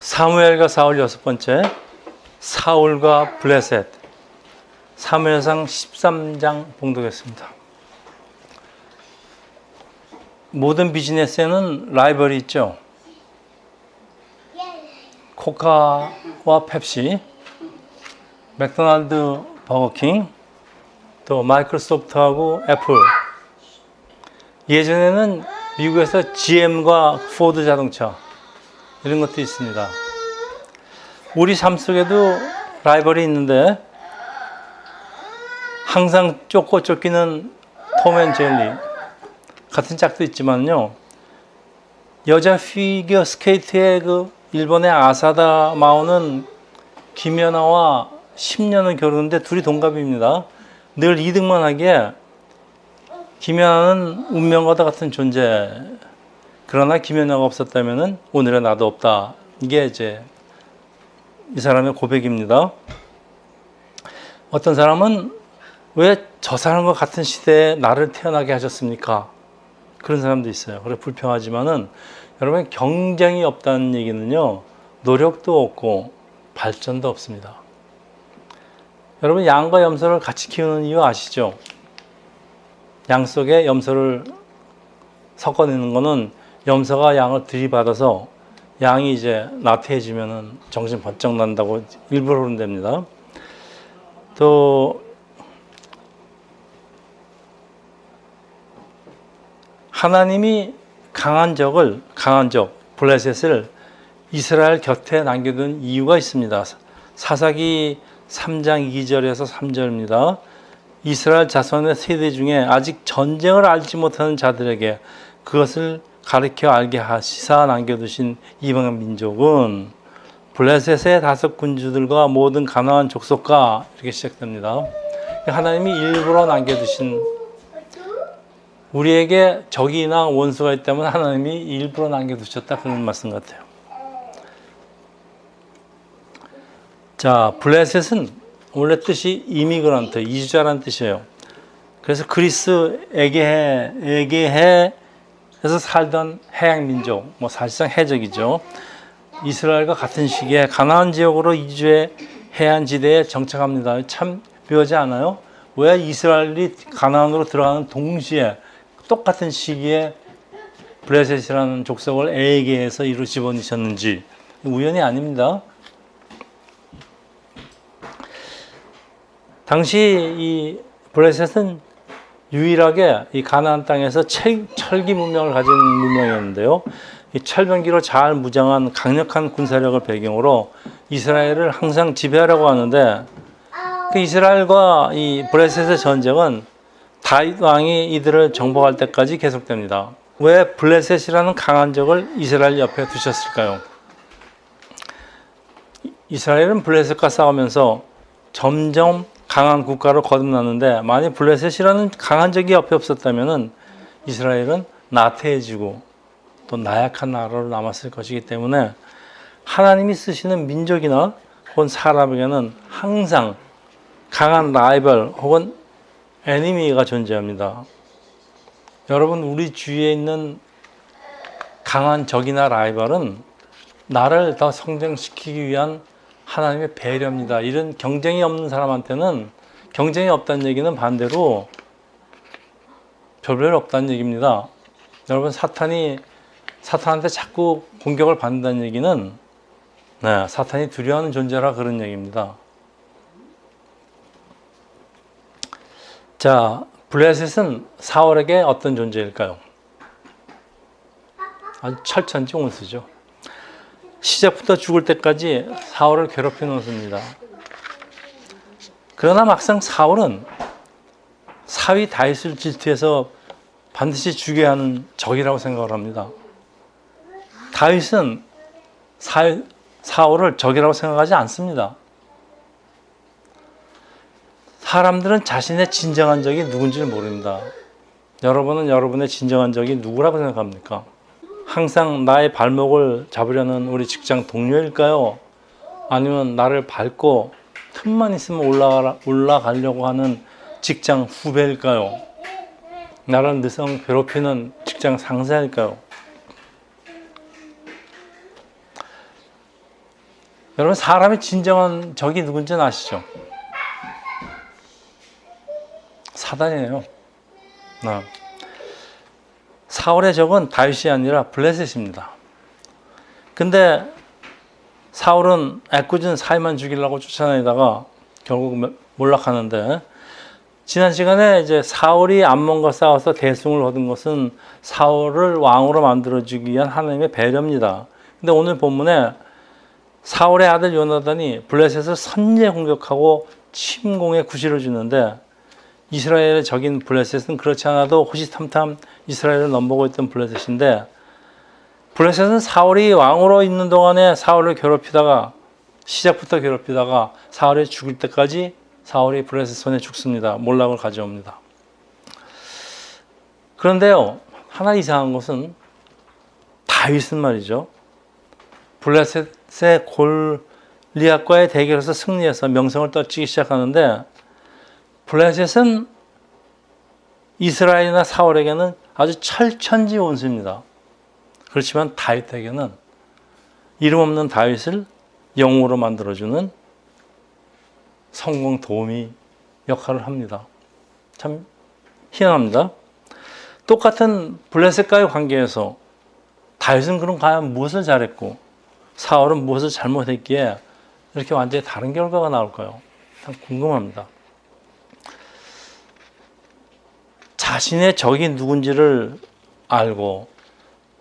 사무엘과 사울 6번째, 사울과 블레셋. 사무엘상 13장 봉독했습니다. 모든 비즈니스에는 라이벌이 있죠. 코카와 펩시, 맥도날드, 버거킹, 또 마이크로소프트하고 애플. 예전에는 미국에서 GM과 포드 자동차 이런 것도 있습니다. 우리 삶 속에도 라이벌이 있는데 항상 쫓고 쫓기는 톰앤젤리 같은 짝도 있지만요. 여자 피겨 스케이트의 그 일본의 아사다 마오는 김연아와 10년을 겨루는데 둘이 동갑입니다. 늘 2등만 하기에 김연아는 운명과도 같은 존재. 그러나 김연아가 없었다면 오늘의 나도 없다. 이게 이제 이 사람의 고백입니다. 어떤 사람은 왜 저 사람과 같은 시대에 나를 태어나게 하셨습니까? 그런 사람도 있어요. 그래 불평하지만은 여러분 경쟁이 없다는 얘기는요. 노력도 없고 발전도 없습니다. 여러분 양과 염소를 같이 키우는 이유 아시죠? 양 속에 염소를 섞어내는 거는 염소가 양을 들이받아서 양이 이제 나태해지면은 정신 번쩍 난다고 일부러 그런답니다. 또 하나님이 강한 적 블레셋을 이스라엘 곁에 남겨둔 이유가 있습니다. 사사기 3장 2절에서 3절입니다. 이스라엘 자손의 세대 중에 아직 전쟁을 알지 못하는 자들에게 그것을 가르쳐 알게 하시사 남겨두신 이방 민족은 블레셋의 5 군주들과 모든 가나안 족속과 이렇게 시작됩니다. 하나님이 일부러 남겨두신 우리에게 적이나 원수가 있다면 하나님이 일부러 남겨두셨다 그런 말씀 같아요. 자, 블레셋은 원래 뜻이 이미그런트, 이주자라는 뜻이에요. 그래서 그리스 에게해에서 살던 해양 민족, 뭐 사실상 해적이죠. 이스라엘과 같은 시기에 가나안 지역으로 이주해 해안 지대에 정착합니다. 참 묘하지 않아요? 왜 이스라엘이 가나안으로 들어가는 동시에 똑같은 시기에 블레셋이라는 족속을 에게해에서 이로 집어넣으셨는지 우연이 아닙니다. 당시 이 블레셋은 유일하게 이 가나안 땅에서 철기 문명을 가진 문명이었는데요. 이 철병기로 잘 무장한 강력한 군사력을 배경으로 이스라엘을 항상 지배하려고 하는데 그 이스라엘과 이 블레셋의 전쟁은 다윗 왕이 이들을 정복할 때까지 계속됩니다. 왜 블레셋이라는 강한 적을 이스라엘 옆에 두셨을까요? 이스라엘은 블레셋과 싸우면서 점점 강한 국가로 거듭났는데 만약 블레셋이라는 강한 적이 옆에 없었다면 이스라엘은 나태해지고 또 나약한 나라로 남았을 것이기 때문에 하나님이 쓰시는 민족이나 혹은 사람에게는 항상 강한 라이벌 혹은 애니미가 존재합니다. 여러분 우리 주위에 있는 강한 적이나 라이벌은 나를 더 성장시키기 위한 하나님의 배려입니다. 이런 경쟁이 없는 사람한테는 경쟁이 없다는 얘기는 반대로 별별 없다는 얘기입니다. 여러분 사탄한테 자꾸 공격을 받는다는 얘기는 사탄이 두려워하는 존재라 그런 얘기입니다. 자, 블레셋은 사울에게 어떤 존재일까요? 아주 철천지 온수죠. 시작부터 죽을 때까지 사울을 괴롭혀 놓습니다. 그러나 막상 사울은 사위 다윗을 질투해서 반드시 죽여야 하는 적이라고 생각을 합니다. 다윗은 사울을 적이라고 생각하지 않습니다. 사람들은 자신의 진정한 적이 누군지를 모릅니다. 여러분은 여러분의 진정한 적이 누구라고 생각합니까? 항상 나의 발목을 잡으려는 우리 직장 동료일까요? 아니면 나를 밟고 틈만 있으면 올라가려고 하는 직장 후배일까요? 나를 느성 괴롭히는 직장 상사일까요? 여러분 사람의 진정한 적이 누군지는 아시죠? 사단이에요. 사울의 적은 다윗이 아니라 블레셋입니다. 근데 사울은 애꿎은 사이만 죽이려고 쫓아다니다가 결국 몰락하는데, 지난 시간에 이제 사울이 암몬과 싸워서 대승을 얻은 것은 사울을 왕으로 만들어주기 위한 하나님의 배려입니다. 근데 오늘 본문에 사울의 아들 요나단이 블레셋을 선제 공격하고 침공에 구실을 주는데, 이스라엘의 적인 블레셋은 그렇지 않아도 호시탐탐 이스라엘을 넘보고 있던 블레셋인데, 블레셋은 사울이 왕으로 있는 동안에 사울을 괴롭히다가, 시작부터 괴롭히다가 사울이 죽을 때까지 사울이 블레셋 손에 죽습니다. 몰락을 가져옵니다. 그런데요, 하나 이상한 것은 다윗은 말이죠, 블레셋의 골리앗과의 대결에서 승리해서 명성을 떨치기 시작하는데, 블레셋은 이스라엘이나 사울에게는 아주 철천지 원수입니다. 그렇지만 다윗에게는 이름 없는 다윗을 영웅으로 만들어주는 성공 도우미 역할을 합니다. 참 희한합니다. 똑같은 블레셋과의 관계에서 다윗은 그럼 과연 무엇을 잘했고 사울은 무엇을 잘못했기에 이렇게 완전히 다른 결과가 나올까요? 참 궁금합니다. 자신의 적이 누군지를 알고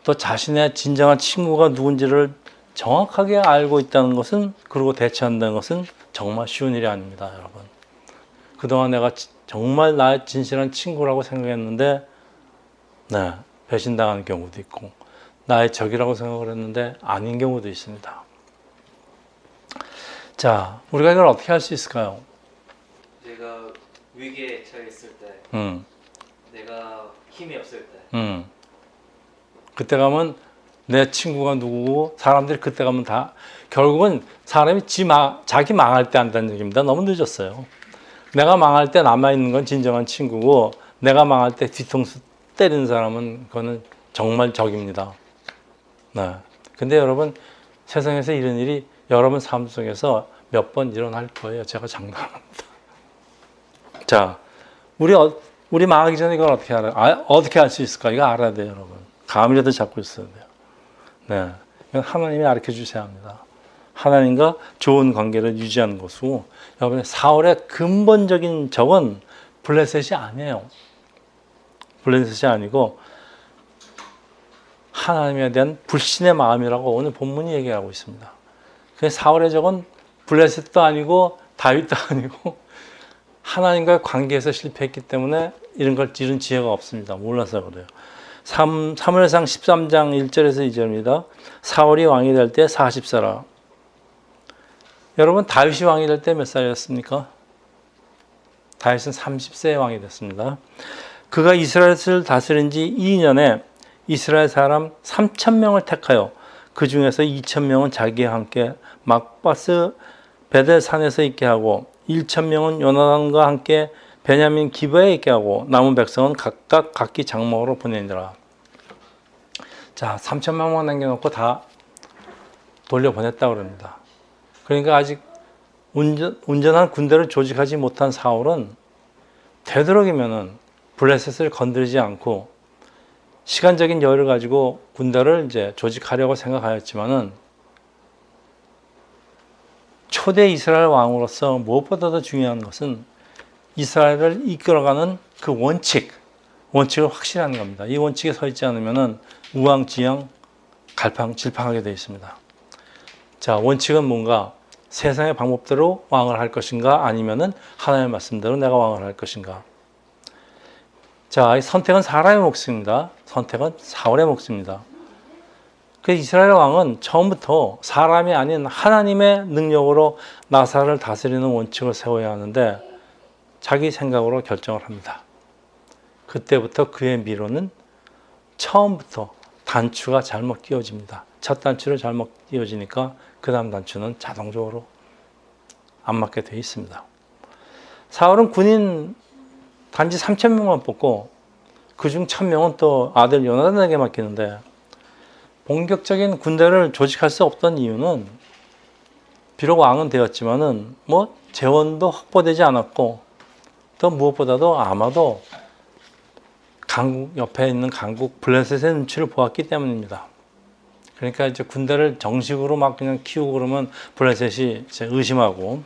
또 자신의 진정한 친구가 누군지를 정확하게 알고 있다는 것은, 그리고 대처한다는 것은 정말 쉬운 일이 아닙니다, 여러분. 그동안 내가 정말 나의 진실한 친구라고 생각했는데 배신당하는 경우도 있고, 나의 적이라고 생각을 했는데 아닌 경우도 있습니다. 자, 우리가 이걸 어떻게 할 수 있을까요? 내가 위기에 처했을 때, 내가 힘이 없을 때, 그때 가면 내 친구가 누구고, 사람들이 그때 가면 다 결국은 사람이 자기 망할 때 한다는 얘기입니다. 너무 늦었어요. 내가 망할 때 남아있는 건 진정한 친구고, 내가 망할 때 뒤통수 때리는 사람은 그거는 정말 적입니다. 근데 여러분, 세상에서 이런 일이 여러분 삶 속에서 몇 번 일어날 거예요. 제가 장담합니다. 자, 우리 망하기 전에 이걸 어떻게 알아요? 어떻게 할 수 있을까? 이거 알아야 돼요, 여러분. 감이라도 잡고 있어야 돼요. 이건 하나님이 가르쳐 주셔야 합니다. 하나님과 좋은 관계를 유지하는 것이고, 여러분, 사울의 근본적인 적은 블레셋이 아니에요. 블레셋이 아니고 하나님에 대한 불신의 마음이라고 오늘 본문이 얘기하고 있습니다. 그래서 사울의 적은 블레셋도 아니고 다윗도 아니고 하나님과의 관계에서 실패했기 때문에 이런 지혜가 없습니다. 몰라서 그래요. 사무엘상 13장 1절에서 2절입니다. 사울이 왕이 될 때 40세라. 여러분, 다윗이 왕이 될 때 몇 살이었습니까? 다윗은 30세에 왕이 됐습니다. 그가 이스라엘을 다스린 지 2년에 이스라엘 사람 3,000명을 택하여 그 중에서 2,000명은 자기와 함께 막바스 베델 산에서 있게 하고 1,000명은 요나단과 함께 베냐민 기브에 있게 하고 남은 백성은 각각 각기 장막으로 보내니라. 자, 3,000명만 남겨놓고 다 돌려보냈다고 그럽니다. 그러니까 아직 온전한 군대를 조직하지 못한 사울은 되도록이면은 블레셋을 건드리지 않고 시간적인 여유를 가지고 군대를 이제 조직하려고 생각하였지만은, 초대 이스라엘 왕으로서 무엇보다도 중요한 것은 이스라엘을 이끌어가는 그 원칙을 확실히 하는 겁니다. 이 원칙에 서 있지 않으면은 우왕지양 갈팡질팡하게 되어 있습니다. 자, 원칙은 뭔가? 세상의 방법대로 왕을 할 것인가, 아니면은 하나님의 말씀대로 내가 왕을 할 것인가. 자, 이 선택은 사람의 몫입니다. 선택은 사울의 몫입니다. 그 이스라엘 왕은 처음부터 사람이 아닌 하나님의 능력으로 나사를 다스리는 원칙을 세워야 하는데 자기 생각으로 결정을 합니다. 그때부터 그의 미로는 처음부터 단추가 잘못 끼워집니다. 첫 단추를 잘못 끼워지니까 그 다음 단추는 자동적으로 안 맞게 되어 있습니다. 사울은 군인 단지 3,000명만 뽑고 그중 1,000명은 또 아들 요나단에게 맡기는데, 본격적인 군대를 조직할 수 없던 이유는 비록 왕은 되었지만은 뭐 재원도 확보되지 않았고 또 무엇보다도 아마도 강국 옆에 있는 강국 블레셋의 눈치를 보았기 때문입니다. 그러니까 이제 군대를 정식으로 막 그냥 키우고 그러면 블레셋이 이제 의심하고,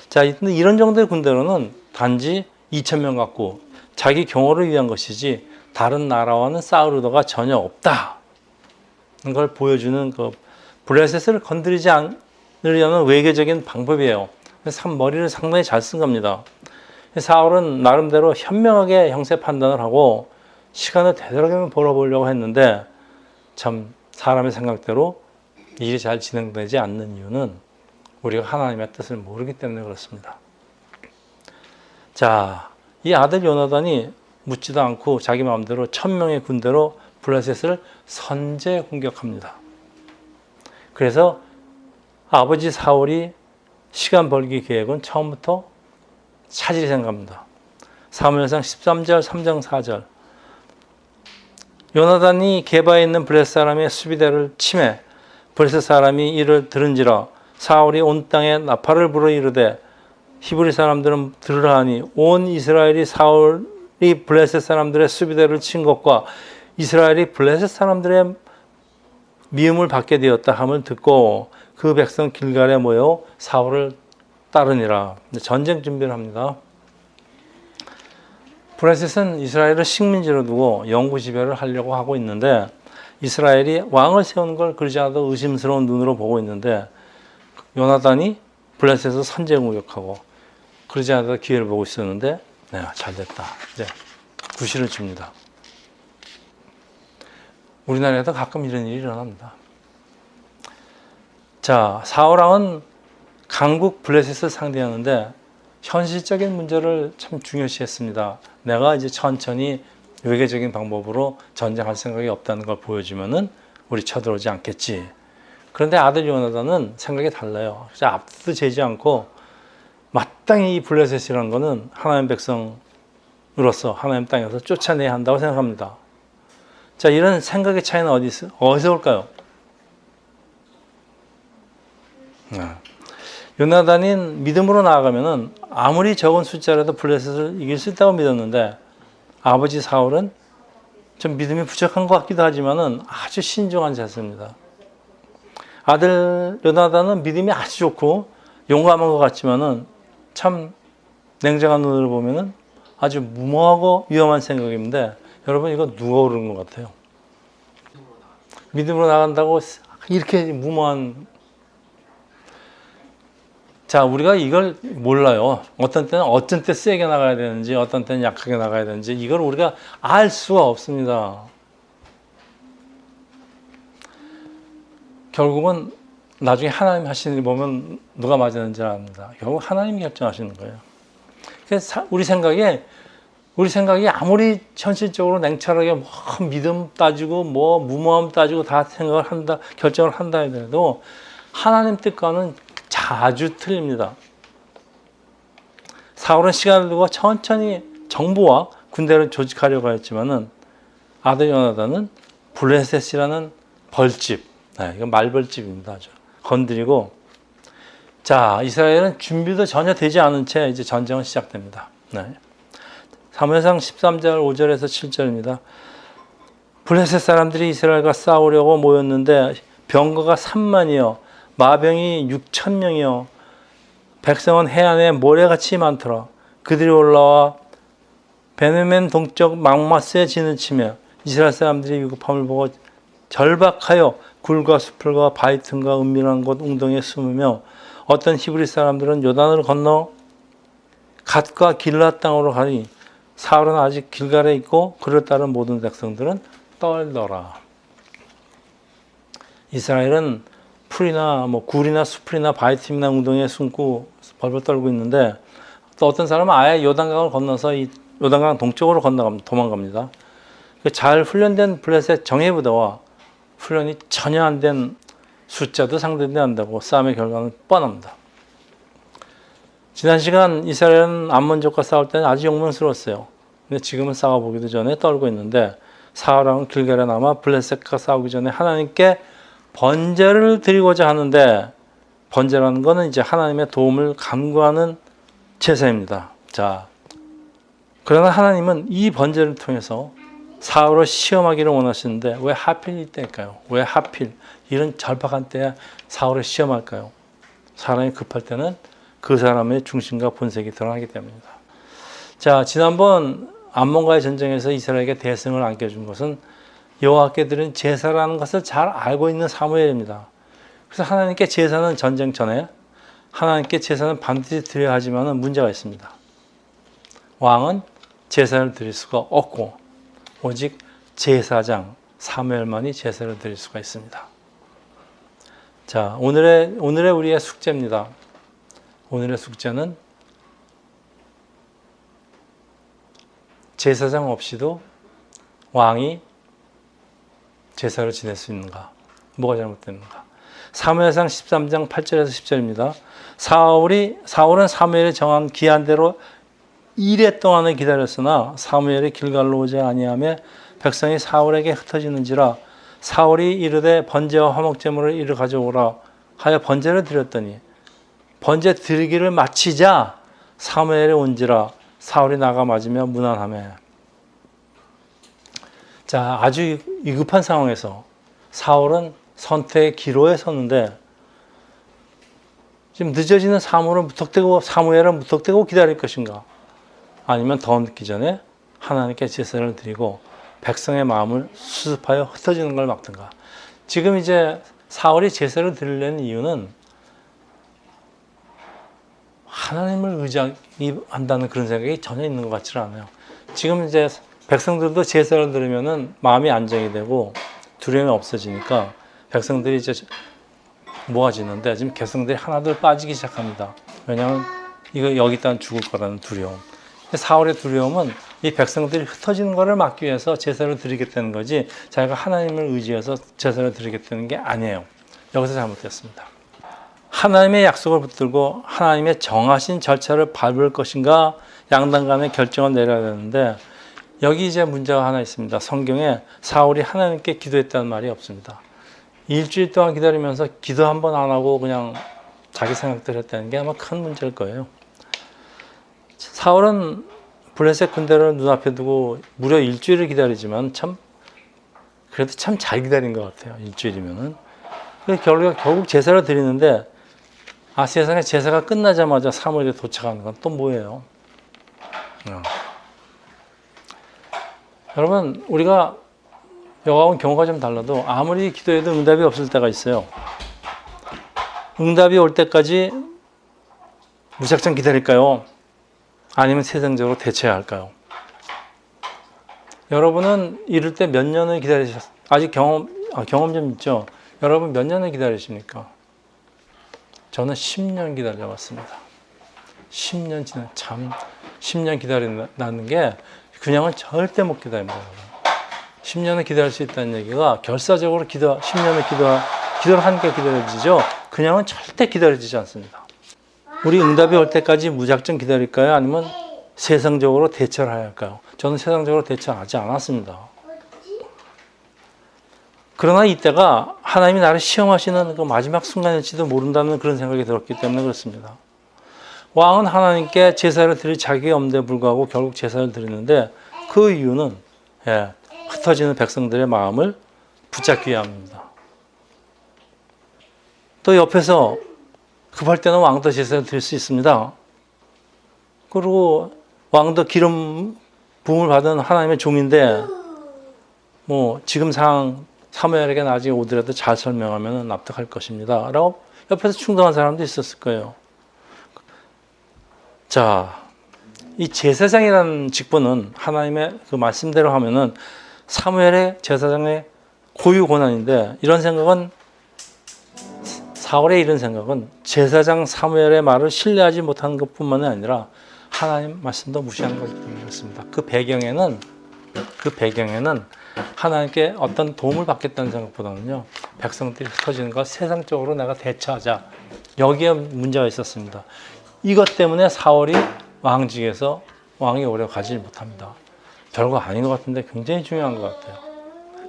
자, 이런 정도의 군대로는 단지 2,000명 갖고 자기 경호를 위한 것이지 다른 나라와는 싸울 의도가 전혀 없다. 걸 보여주는 그 블레셋을 건드리지 않으려는 외교적인 방법이에요. 그래서 머리를 상당히 잘 쓴 겁니다. 사울은 나름대로 현명하게 형세 판단을 하고 시간을 되도록이면 벌어보려고 했는데 참 사람의 생각대로 일이 잘 진행되지 않는 이유는 우리가 하나님의 뜻을 모르기 때문에 그렇습니다. 자, 이 아들 요나단이 묻지도 않고 자기 마음대로 1,000명의 군대로 블레셋을 선제 공격합니다. 그래서 아버지 사울이 시간 벌기 계획은 처음부터 차질이 생깁니다. 사무엘상 13절, 3장 4절. 요나단이 게바에 있는 블레셋 사람의 수비대를 치매 블레셋 사람이 이를 들은지라 사울이 온 땅에 나팔을 불어 이르되 히브리 사람들은 들으라 하니 온 이스라엘이 사울이 블레셋 사람들의 수비대를 친 것과 이스라엘이 블레셋 사람들의 미움을 받게 되었다 함을 듣고 그 백성 길갈에 모여 사울을 따르니라. 전쟁 준비를 합니다. 블레셋은 이스라엘을 식민지로 두고 영구 지배를 하려고 하고 있는데 이스라엘이 왕을 세우는 걸 그러지 않아도 의심스러운 눈으로 보고 있는데 요나단이 블레셋을 선제 공격하고 그러지 않아도 기회를 보고 있었는데 잘 됐다. 이제 구실을 줍니다. 우리나라에도 가끔 이런 일이 일어납니다. 자, 사울왕은 강국 블레셋을 상대하는데 현실적인 문제를 참 중요시했습니다. 내가 이제 천천히 외교적인 방법으로 전쟁할 생각이 없다는 걸 보여주면은 우리 쳐들어오지 않겠지. 그런데 아들 요나단은 생각이 달라요. 앞도 재지 않고 마땅히 이 블레셋이라는 거는 하나님 백성으로서 하나님 땅에서 쫓아내야 한다고 생각합니다. 자, 이런 생각의 차이는 어디서 올까요? 요나단인 믿음으로 나아가면은 아무리 적은 숫자라도 블레셋을 이길 수 있다고 믿었는데 아버지 사울은 좀 믿음이 부족한 것 같기도 하지만은 아주 신중한 자세입니다. 아들 요나단은 믿음이 아주 좋고 용감한 것 같지만은 참 냉정한 눈으로 보면은 아주 무모하고 위험한 생각인데 여러분 이거 누가 오르는 것 같아요? 믿음으로 나간다고 이렇게 무모한. 자, 우리가 이걸 몰라요. 어떤 때 세게 나가야 되는지, 어떤 때는 약하게 나가야 되는지, 이걸 우리가 알 수가 없습니다. 결국은 나중에 하나님 하시는 일 보면 누가 맞았는지 압니다. 결국 하나님이 결정하시는 거예요. 그래서 우리 생각이 아무리 현실적으로 냉철하게 뭐 믿음 따지고 뭐 무모함 따지고 다 결정을 한다 해도 하나님 뜻과는 자주 틀립니다. 사울은 시간을 두고 천천히 정부와 군대를 조직하려고 했지만은 아들 요나단은 블레셋이라는 벌집, 이건 말벌집입니다. 아주 건드리고, 자, 이스라엘은 준비도 전혀 되지 않은 채 이제 전쟁은 시작됩니다. 사무엘상 13절 5절에서 7절입니다. 블레셋 사람들이 이스라엘과 싸우려고 모였는데 병거가 3만이요 마병이 6,000명이요 백성은 해안에 모래같이 많더라. 그들이 올라와 베느멘 동쪽 막마스에 진을 치며 이스라엘 사람들이 위급함을 보고 절박하여 굴과 수풀과 바위 틈과 은밀한 곳 웅덩이에 숨으며 어떤 히브리 사람들은 요단을 건너 갓과 길라 땅으로 가니 사울은 아직 길갈에 있고 그를 따른 모든 백성들은 떨더라. 이스라엘은 풀이나 굴이나 수풀이나 바위틈이나 웅덩이에 숨고 벌벌 떨고 있는데 또 어떤 사람은 아예 요단강을 건너서 이 요단강 동쪽으로 도망갑니다. 잘 훈련된 블레셋 정예부대와 훈련이 전혀 안 된 숫자도 상대도 안 되고 싸움의 결과는 뻔합니다. 지난 시간 이스라엘은 암몬족과 싸울 때는 아주 용맹스러웠어요. 근데 지금은 싸워보기도 전에 떨고 있는데 사울왕은 길갈에 남아 블레셋과 싸우기 전에 하나님께 번제를 드리고자 하는데 번제라는 거는 이제 하나님의 도움을 간구하는 제사입니다. 자, 그러나 하나님은 이 번제를 통해서 사울을 시험하기를 원하시는데 왜 하필 이때일까요? 왜 하필 이런 절박한 때에 사울을 시험할까요? 사람이 급할 때는 그 사람의 중심과 본색이 드러나기 때문입니다. 자, 지난번 암몬과의 전쟁에서 이스라엘에게 대승을 안겨준 것은 여호와께 드린 제사라는 것을 잘 알고 있는 사무엘입니다. 그래서 하나님께 제사는 전쟁 전에 하나님께 제사는 반드시 드려야 하지만 문제가 있습니다. 왕은 제사를 드릴 수가 없고 오직 제사장 사무엘만이 제사를 드릴 수가 있습니다. 자, 오늘의 우리의 숙제입니다. 오늘의 숙제는 제사장 없이도 왕이 제사를 지낼 수 있는가? 뭐가 잘못됐는가? 사무엘상 13장 8절에서 10절입니다. 사울은 사무엘이 정한 기한대로 1회 동안을 기다렸으나 사무엘이 길갈로 오지 아니하며 백성이 사울에게 흩어지는지라 사울이 이르되 번제와 화목제물을 이르 가져오라 하여 번제를 드렸더니 번제 드리기를 마치자 사무엘이 온지라 사울이 나가 맞으며 무난하며. 자, 아주 위급한 상황에서 사울은 선택의 기로에 섰는데 지금 늦어지는 사무엘은 무턱대고 기다릴 것인가? 아니면 더 늦기 전에 하나님께 제사를 드리고 백성의 마음을 수습하여 흩어지는 걸 막든가. 지금 이제 사울이 제사를 드리려는 이유는 하나님을 의지한다는 그런 생각이 전혀 있는 것 같지 않아요. 지금 이제 백성들도 제사를 드리면은 마음이 안정이 되고 두려움이 없어지니까 백성들이 이제 모아지는데 지금 백성들이 하나둘 빠지기 시작합니다. 왜냐하면 이거 여기 있다가 죽을 거라는 두려움. 사울의 두려움은 이 백성들이 흩어지는 것을 막기 위해서 제사를 드리겠다는 거지 자기가 하나님을 의지해서 제사를 드리겠다는 게 아니에요. 여기서 잘못됐습니다. 하나님의 약속을 붙들고 하나님의 정하신 절차를 밟을 것인가 양당 간의 결정을 내려야 되는데 여기 이제 문제가 하나 있습니다. 성경에 사울이 하나님께 기도했다는 말이 없습니다. 일주일 동안 기다리면서 기도 한 번 안 하고 그냥 자기 생각대로 했다는 게 아마 큰 문제일 거예요. 사울은 블레셋 군대를 눈앞에 두고 무려 일주일을 기다리지만 그래도 참 잘 기다린 것 같아요. 일주일이면은. 결국 제사를 드리는데 세상에 제사가 끝나자마자 사무엘이 도착하는 건 또 뭐예요? 여러분, 우리가 여호와하고는 경우가 좀 달라도 아무리 기도해도 응답이 없을 때가 있어요. 응답이 올 때까지 무작정 기다릴까요? 아니면 세상적으로 대처해야 할까요? 여러분은 이럴 때 몇 년을 기다리셨어요? 아직 경험 좀 있죠? 여러분 몇 년을 기다리십니까? 저는 10년 기다려봤습니다. 10년 10년 기다린다는 게 그냥은 절대 못 기다립니다. 10년을 기다릴 수 있다는 얘기가 결사적으로 10년을 기도를 하니까 기다려지죠. 그냥은 절대 기다려지지 않습니다. 우리 응답이 올 때까지 무작정 기다릴까요? 아니면 세상적으로 대처를 해야 할까요? 저는 세상적으로 대처하지 않았습니다. 그러나 이때가 하나님이 나를 시험하시는 그 마지막 순간일지도 모른다는 그런 생각이 들었기 때문에 그렇습니다. 왕은 하나님께 제사를 드릴 자격이 없는데 불구하고 결국 제사를 드리는데 그 이유는 흩어지는 백성들의 마음을 붙잡기 위함입니다. 또 옆에서 급할 때는 왕도 제사를 드릴 수 있습니다. 그리고 왕도 기름 부음을 받은 하나님의 종인데 지금 상황 사무엘에게 나중에 오더라도 잘 설명하면 납득할 것입니다. 라고 옆에서 충동한 사람도 있었을 거예요. 자, 이 제사장이라는 직분은 하나님의 그 말씀대로 하면은 사무엘의 제사장의 고유 권한인데 사울의 이런 생각은 제사장 사무엘의 말을 신뢰하지 못하는 것뿐만 아니라 하나님 말씀도 무시하는 것이기 때문에 그렇습니다. 그 배경에는 하나님께 어떤 도움을 받겠다는 생각보다는요, 백성들이 흩어지는 것 세상적으로 내가 대처하자, 여기에 문제가 있었습니다. 이것 때문에 사울이 왕직에서 왕이 오래 가지 못합니다. 별거 아닌 것 같은데 굉장히 중요한 것 같아요.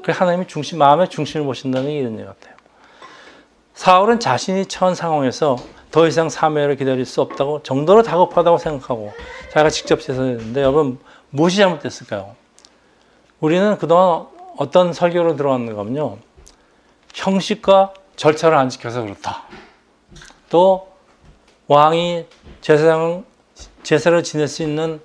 그래 하나님이 마음의 중심을 보신다는 게 이런 얘기 같아요. 사울은 자신이 처한 상황에서 더 이상 사무엘을 기다릴 수 없다고 정도로 다급하다고 생각하고 자기가 직접 제사했는데 여러분 무엇이 잘못됐을까요? 우리는 그동안 어떤 설교로 들어왔는가 하면요. 형식과 절차를 안 지켜서 그렇다. 또 왕이 제사를 지낼 수 있는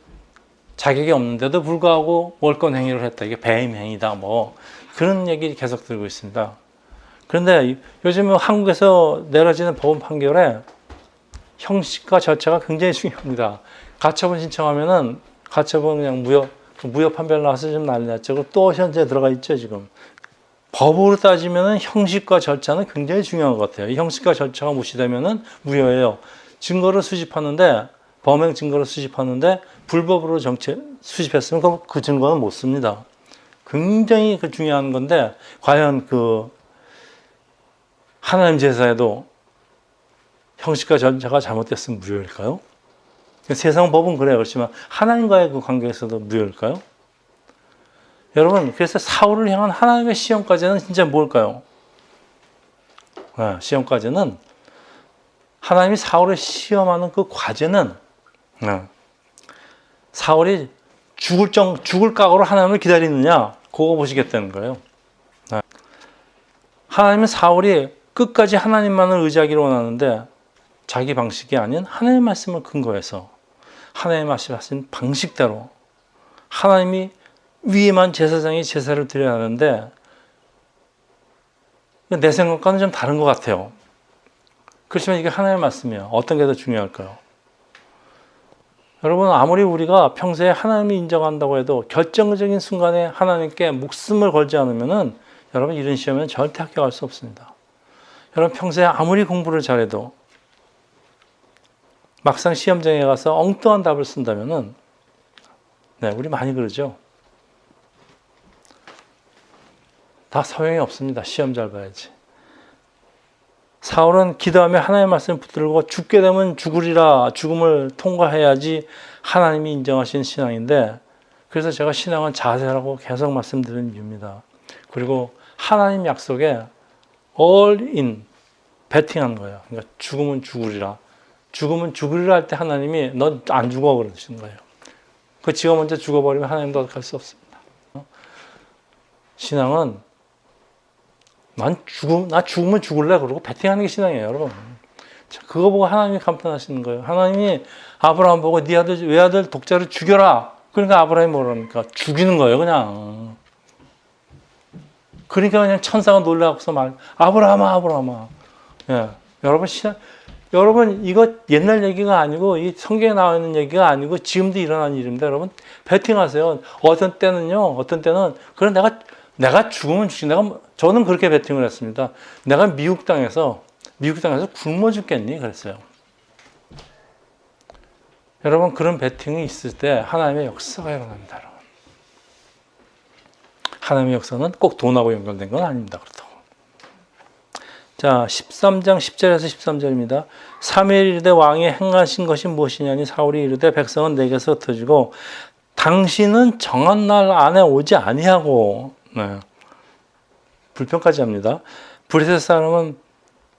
자격이 없는데도 불구하고 월권 행위를 했다. 이게 배임 행위다. 뭐 그런 얘기 계속 들고 있습니다. 그런데 요즘 한국에서 내려지는 법원 판결에 형식과 절차가 굉장히 중요합니다. 가처분 신청하면은 가처분 그냥 무효 판결 나와서 좀 난리 났죠. 또 현재 들어가 있죠 지금. 법으로 따지면은 형식과 절차는 굉장히 중요한 것 같아요. 이 형식과 절차가 무시되면은 무효예요. 증거를 수집하는데 범행 증거를 수집하는데 불법으로 수집했으면 그 증거는 못 씁니다. 굉장히 중요한 건데 과연 하나님 제사에도 형식과 절차가 잘못됐으면 무효일까요? 세상 법은 그래요. 그렇지만 하나님과의 그 관계에서도 무효일까요? 여러분, 그래서 사울을 향한 하나님의 시험까지는 진짜 뭘까요? 시험까지는 하나님이 사울을 시험하는 그 과제는 사울이 죽을 각오로 하나님을 기다리느냐 그거 보시겠다는 거예요. 하나님은 사울이 끝까지 하나님만을 의지하기를 원하는데 자기 방식이 아닌 하나님의 말씀을 근거해서 하나님의 말씀하신 방식대로 하나님이 위에만 제사장이 제사를 드려야 하는데 내 생각과는 좀 다른 것 같아요. 그렇지만 이게 하나님의 말씀이에요. 어떤 게 더 중요할까요? 여러분 아무리 우리가 평소에 하나님이 인정한다고 해도 결정적인 순간에 하나님께 목숨을 걸지 않으면은 여러분 이런 시험에는 절대 합격할 수 없습니다. 여러분 평소에 아무리 공부를 잘해도 막상 시험장에 가서 엉뚱한 답을 쓴다면은 우리 많이 그러죠. 다 소용이 없습니다. 시험 잘 봐야지. 사울은 기도하며 하나님의 말씀을 붙들고 죽게 되면 죽으리라 죽음을 통과해야지 하나님이 인정하신 신앙인데 그래서 제가 신앙은 자세라고 계속 말씀드리는 이유입니다. 그리고 하나님 약속에 all in 베팅한 거예요. 그러니까 죽으면 죽으리라. 죽으면 죽으리라 할 때 하나님이 넌 안 죽어 그러시는 거예요. 그 지가 먼저 죽어버리면 하나님도 할 수 없습니다. 신앙은 나 죽으면 죽을래 그러고 베팅하는 게 신앙이에요, 여러분. 그거 보고 하나님이 감탄하시는 거예요. 하나님이 아브라함 보고 네 아들 외아들 독자를 죽여라. 그러니까 아브라함이 뭐랍니까? 죽이는 거예요, 그냥. 그러니까 그냥 천사가 놀라고서 아브라함아. 예. 여러분 이거 옛날 얘기가 아니고 이 성경에 나와 있는 얘기가 아니고 지금도 일어나는 일입니다. 여러분 베팅하세요. 어떤 때는 그래 내가 죽으면 저는 그렇게 베팅을 했습니다. 내가 미국 땅에서 굶어 죽겠니? 그랬어요. 여러분 그런 베팅이 있을 때 하나님의 역사가 일어납니다. 여러분. 하나님의 역사는 꼭 돈하고 연결된 건 아닙니다. 그렇다고. 자, 13장 10절에서 13절입니다. 사무엘이 이르되 왕이 행하신 것이 무엇이냐니 사울이 이르되 백성은 내게서 흩어지고 당신은 정한 날 안에 오지 아니하고 불평까지 합니다. 브레셋 사람은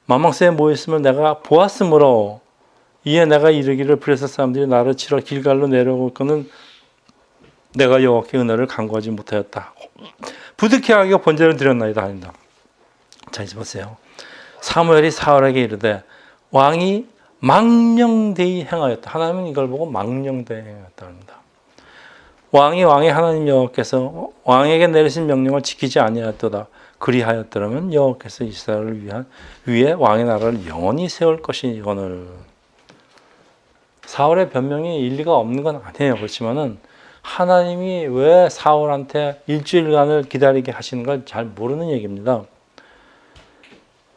마망스에 모였음을 내가 보았으므로 이에 내가 이르기를 브레셋 사람들이 나를 치러 길갈로 내려올 거는 내가 여호와께 은혜를 간구하지 못하였다. 부득이하게 번제를 드렸나이다 아니다. 자 이제 보세요. 사무엘이 사울에게 이르되 왕이 망령되이 행하였다. 하나님은 이걸 보고 망령되이 행하였다 합니다. 왕의 하나님 여호와께서 왕에게 내리신 명령을 지키지 아니하였도다. 그리하였더라면 여호와께서 이스라엘을 위해 왕의 나라를 영원히 세울 것이거늘. 사울의 변명이 일리가 없는 건 아니에요. 그렇지만은 하나님이 왜 사울한테 일주일간을 기다리게 하시는 걸 잘 모르는 얘기입니다.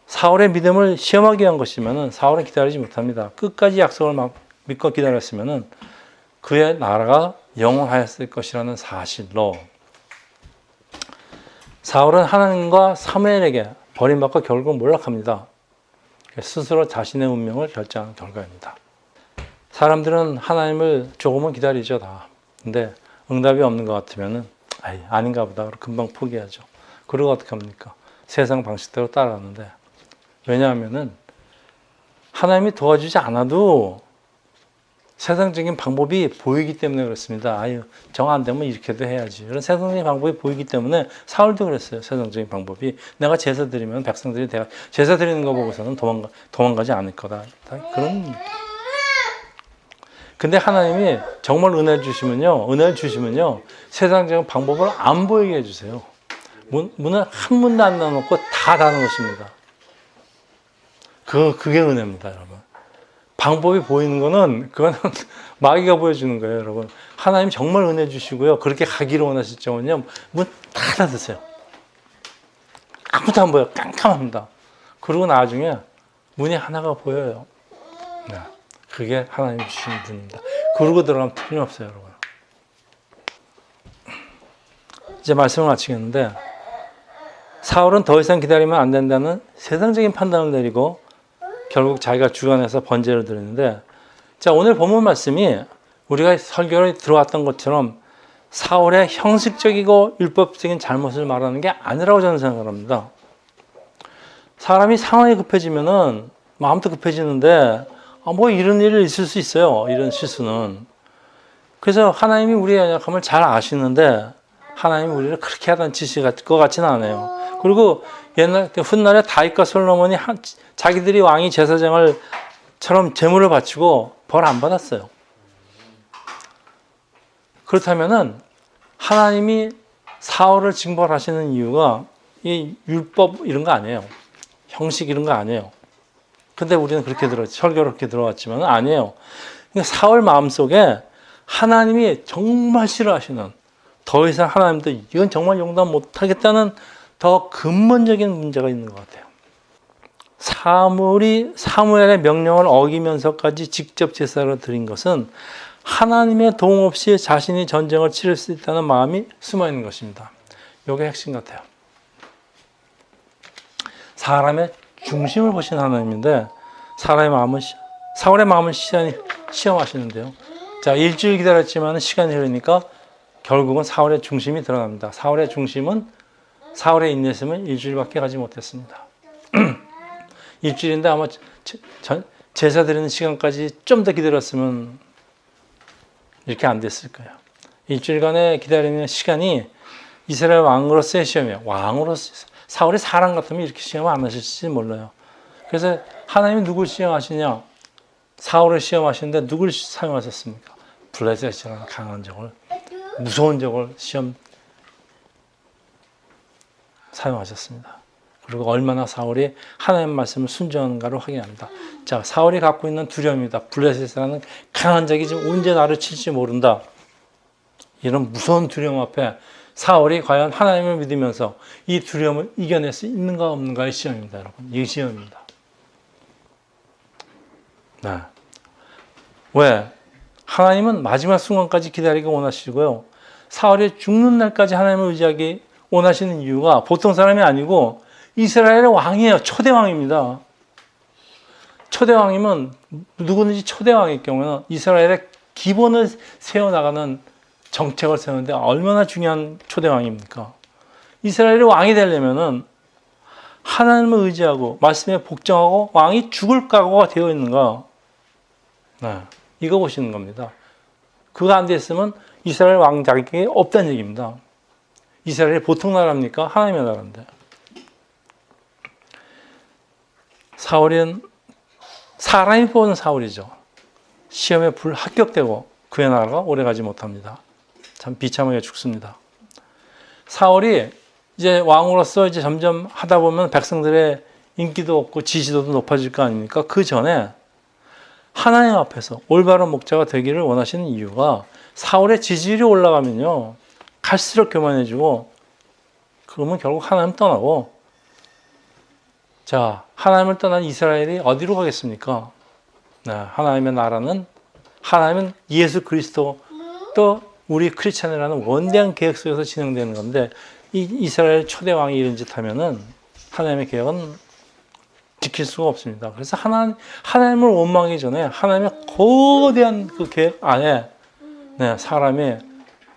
사울의 믿음을 시험하기 위한 것이면은 사울은 기다리지 못합니다. 끝까지 약속을 믿고 기다렸으면은 그의 나라가 영원하였을 것이라는 사실로 사울은 하나님과 사무엘에게 버림받고 결국 몰락합니다. 스스로 자신의 운명을 결정한 결과입니다. 사람들은 하나님을 조금은 기다리죠 다. 근데 응답이 없는 것 같으면은 아닌가 보다. 금방 포기하죠. 그리고 어떻게 합니까? 세상 방식대로 따라하는데 왜냐하면은 하나님이 도와주지 않아도 세상적인 방법이 보이기 때문에 그렇습니다. 아유, 정 안 되면 이렇게도 해야지. 이런 세상적인 방법이 보이기 때문에 사울도 그랬어요. 세상적인 방법이. 내가 제사 드리면 백성들이 내가 제사 드리는 거 보고서는 도망가지 않을 거다. 그런. 근데 하나님이 정말 은혜를 주시면요. 세상적인 방법을 안 보이게 해주세요. 문을 한 문도 안 닫아놓고 다 닫는 것입니다. 그게 은혜입니다, 여러분. 방법이 보이는 그거는 마귀가 보여주는 거예요, 여러분. 하나님 정말 은혜 주시고요. 그렇게 가기를 원하실 적은요, 문 다 닫으세요. 아무도 안 보여요. 깜깜합니다. 그리고 나중에 문이 하나가 보여요. 네. 그게 하나님 주시는 분입니다. 그러고 들어가면 틀림없어요, 여러분. 이제 말씀을 마치겠는데, 사울은 더 이상 기다리면 안 된다는 세상적인 판단을 내리고 결국 자기가 주관해서 번제를 드리는데, 자, 오늘 본문 말씀이 우리가 설교에 들어왔던 것처럼 사울의 형식적이고 율법적인 잘못을 말하는 게 아니라고 저는 생각을 합니다. 사람이 상황이 급해지면은 마음도 급해지는데 뭐 이런 일이 있을 수 있어요. 이런 실수는. 그래서 하나님이 우리의 연약함을 잘 아시는데 하나님이 우리를 그렇게 하다는 짓일 것 같지는 않아요. 그리고 훗날에 다윗과 솔로몬이 자기들이 왕이 제사장을처럼 제물을 바치고 벌 안 받았어요. 그렇다면은 하나님이 사울을 징벌하시는 이유가 이 율법 이런 거 아니에요. 형식 이런 거 아니에요. 근데 우리는 그렇게 설교로 그렇게 들어왔지만 아니에요. 그러니까 사울 마음속에 하나님이 정말 싫어하시는, 더 이상 하나님도 이건 정말 용납 못하겠다는 더 근본적인 문제가 있는 것 같아요. 사무엘의 명령을 어기면서까지 직접 제사를 드린 것은 하나님의 도움 없이 자신이 전쟁을 치를 수 있다는 마음이 숨어 있는 것입니다. 이게 핵심 같아요. 사람의 중심을 보신 하나님인데 사울의 마음을 시험하시는데요. 자, 일주일 기다렸지만 시간이 흐르니까 결국은 사울의 중심이 드러납니다. 사울의 중심은 사울의 인내심은 일주일밖에 가지 못했습니다. 일주일인데 아마 제사 드리는 시간까지 좀 더 기다렸으면 이렇게 안 됐을 거예요. 일주일간의 기다리는 시간이 이스라엘 왕으로서의 시험이에요. 사울이 사람 같으면 이렇게 시험 안 하실지 몰라요. 그래서 하나님이 누굴 시험하시냐? 사울을 시험하시는데 누굴 사용하셨습니까? 블레셋이라는 강한 적을, 무서운 적을 사용하셨습니다. 그리고 얼마나 사울이 하나님 말씀을 순종하는가를 확인합니다. 자, 사울이 갖고 있는 두려움입니다. 블레셋이라는 강한 적이 지금 언제 나를 칠지 모른다. 이런 무서운 두려움 앞에 사울이 과연 하나님을 믿으면서 이 두려움을 이겨낼 수 있는가 없는가의 시험입니다, 여러분. 이 시험입니다. 네. 왜? 하나님은 마지막 순간까지 기다리기 원하시고요. 사울이 죽는 날까지 하나님을 의지하기 원하시는 이유가 보통 사람이 아니고 이스라엘의 왕이에요. 초대왕입니다. 초대왕이면 누구든지 초대왕일 경우는 이스라엘의 기본을 세워나가는 정책을 세우는데 얼마나 중요한 초대왕입니까? 이스라엘의 왕이 되려면은 하나님을 의지하고 말씀에 복종하고 왕이 죽을 각오가 되어 있는가? 네, 이거 보시는 겁니다. 그거 안 됐으면 이스라엘 왕 자격이 없다는 얘기입니다. 이스라엘이 보통 나라입니까? 하나님의 나라인데. 사울은 사람이 뽑은 사울이죠. 시험에 불합격되고 그의 나라가 오래가지 못합니다. 참 비참하게 죽습니다. 사울이 이제 왕으로서 이제 점점 하다 보면 백성들의 인기도 없고 지지도도 높아질 거 아닙니까? 그 전에 하나님 앞에서 올바른 목자가 되기를 원하시는 이유가 사울의 지지율이 올라가면요, 갈수록 교만해지고 그러면 결국 하나님 떠나고, 자, 하나님을 떠난 이스라엘이 어디로 가겠습니까? 네, 하나님의 나라는, 하나님은 예수 그리스도 또 우리 크리스찬이라는 원대한 계획 속에서 진행되는 건데, 이 이스라엘 초대왕이 이런 짓 하면은 하나님의 계획은 지킬 수가 없습니다. 그래서 하나님을 원망하기 전에 하나님의 거대한 그 계획 안에, 네, 사람이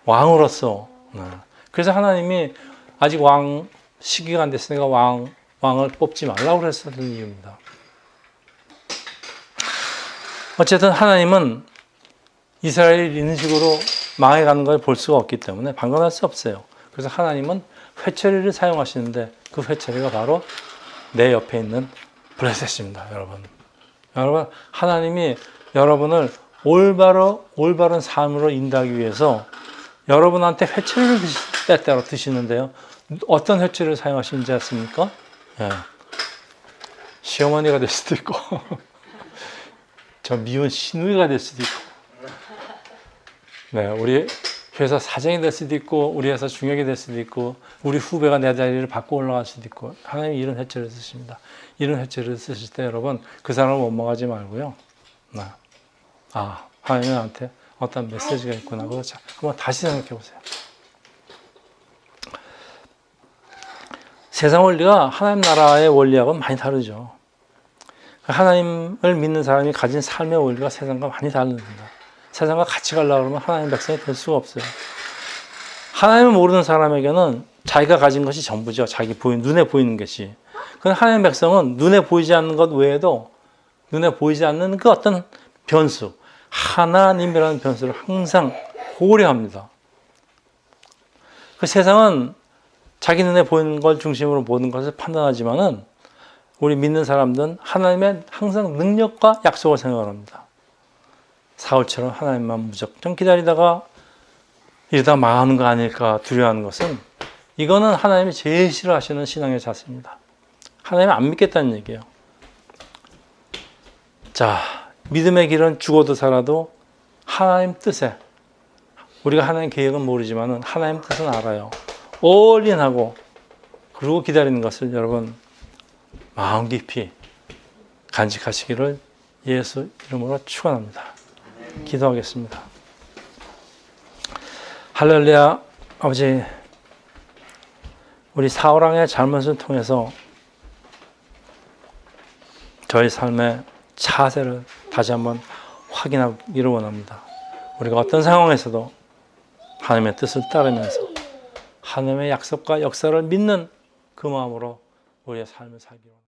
왕으로서, 네. 그래서 하나님이 아직 왕 시기가 안 됐으니까 왕 왕을 뽑지 말라고 그랬었던 이유입니다. 어쨌든 하나님은 이스라엘이 이런 식으로 망해가는 걸 볼 수가 없기 때문에 방관할 수 없어요. 그래서 하나님은 회초리를 사용하시는데 그 회초리가 바로 내 옆에 있는 블레셋입니다. 여러분 하나님이 여러분을 올바른 삶으로 인도하기 위해서 여러분한테 회초리를 때때로 드시는데요. 어떤 회초리를 사용하시는지 아십니까? 예. 시어머니가 될 수도 있고 저 미운 시누이가 될 수도 있고 네, 우리 회사 사장이 될 수도 있고 우리 회사 중역이 될 수도 있고 우리 후배가 내 자리를 바꿔 올라갈 수도 있고 하나님이 이런 회초리를 쓰십니다. 이런 회초리를 쓰실 때 여러분 그 사람을 원망하지 말고요. 하나님이 나한테 어떤 메시지가 있구나. 그거 한번 다시 생각해 보세요. 세상 원리가 하나님 나라의 원리하고는 많이 다르죠. 하나님을 믿는 사람이 가진 삶의 원리가 세상과 많이 다릅니다. 세상과 같이 가려고 그러면 하나님의 백성이 될 수가 없어요. 하나님을 모르는 사람에게는 자기가 가진 것이 전부죠. 눈에 보이는 것이. 그런데 하나님의 백성은 눈에 보이지 않는 것 외에도 눈에 보이지 않는 그 어떤 변수, 하나님이라는 변수를 항상 고려합니다. 그 세상은 자기 눈에 보이는 걸 중심으로 모든 것을 판단하지만은 우리 믿는 사람들은 하나님의 항상 능력과 약속을 생각을 합니다. 사울처럼 하나님만 무조건 기다리다가 이러다 망하는 거 아닐까 두려워하는 것은 이거는 하나님이 제일 싫어하시는 신앙의 자세입니다. 하나님 안 믿겠다는 얘기예요. 자, 믿음의 길은 죽어도 살아도 하나님 뜻에 우리가 하나님 계획은 모르지만 하나님 뜻은 알아요. 올인하고 그리고 기다리는 것을 여러분 마음 깊이 간직하시기를 예수 이름으로 축원합니다. 기도하겠습니다. 할렐루야. 아버지, 우리 사울왕의 잘못을 통해서 저희 삶의 차세를 다시 한번 확인하기를 원합니다. 우리가 어떤 상황에서도 하나님의 뜻을 따르면서 하나님의 약속과 역사를 믿는 그 마음으로 우리의 삶을 살기로 합니다.